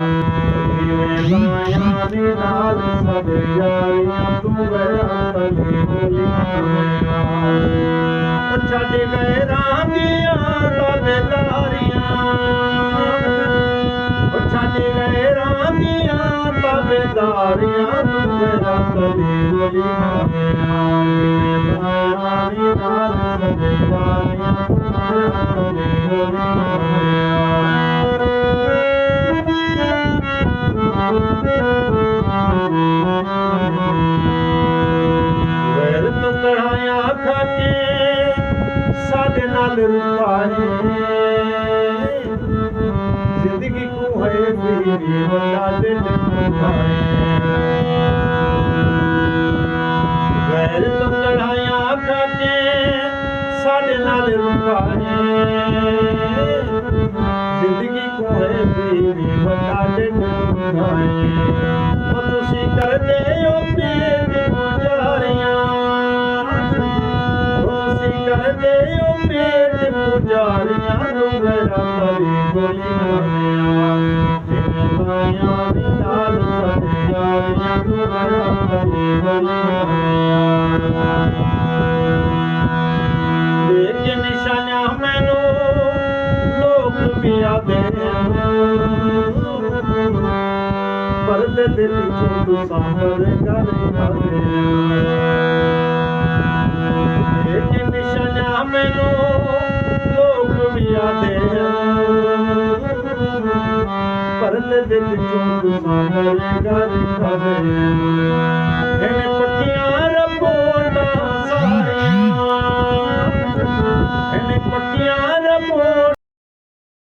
ਮਾਇਆ ਦੇ ਨਾਲ ਸਭ ਯਾਰੀਆਂ ਤੂੰ ਗਿਆ ਤਲੇ ਬੋਲੀਆਂ ਉਹ ਛੱਡ ਗਏ ਰਾਂਦੀਆਂ ਤਾਬੇਦਾਰੀਆਂ ਉਹ ਛੱਡ ਗਏ ਰਾਂਦੀਆਂ ਤਾਬੇਦਾਰੀਆਂ ਤੂੰ ਗਿਆ ਤਲੇ ਬੋਲੀਆਂ ਮਾਇਆ ਦੇ ਨਾਲ ਸਭ ਯਾਰੀਆਂ ਤੂੰ ਗਿਆ ਤਲੇ ਬੋਲੀਆਂ ਵੈਰ ਤੋਂ ਕੜਾਇਆ ਖਾ ਕੇ ਸਾਡੇ ਨਾਲ ਰੁਪਾਏ ਜ਼ਿੰਦਗੀ ਕੋ ਹੈ ਮੇਰੀ ਵੱਡਾ ਦਿਲ ਖਾਏ ਵੈਰ ਤੋਂ ਕੜਾਇਆ ਖਾ ਕੇ ਸਾਡੇ ਨਾਲ ਰੁਪਾਏ ਜ਼ਿੰਦਗੀ ਕੋ ਹੈ ਮੇਰੀ ਵੱਡਾ ਦਿਲ ਖਾਏ ਉਹ ਤੁਸੀਂ ਕਰਦੇ ਹੋ ਮੇਰੀ ਪੁਜਾਰੀਆਂ ਤੁਸੀਂ ਕਰਦੇ ਹੋ ਮੇਰੀ ਪੁਜਾਰੀਆਂ ਨੂੰ ਮੇਰਾ ਕਰੀ ਗੋਲੀਆਂ ਜਿਵੇਂ ਮਾਇਆ ਦੇ ਨਾਲ ਸਜਿਆਰੀਆਂ ਨੂੰ ਮੇਰਾ ਕਰੀ ਗੋਲੀਆਂ ਦੇਖ ਨਿਸ਼ਾਨਿਆਂ ਮੈਨੂੰ ਲੋਕ ਵੀ ਆਦੇ ਪਰਦੇ ਦੇ ਪਿੱਛੇ ਤੂੰ ਸਾਹਰ ਕਰ ਖਾਦੇ ਇਹ ਨਿਸ਼ਾਨਾ ਮੈਨੂੰ ਲੋਕ ਵੀ ਆਦੇ ਪਰਦੇ ਦੇ ਪਿੱਛੇ ਤੂੰ ਸਾਹਰ ਕਰ ਖਾਦੇ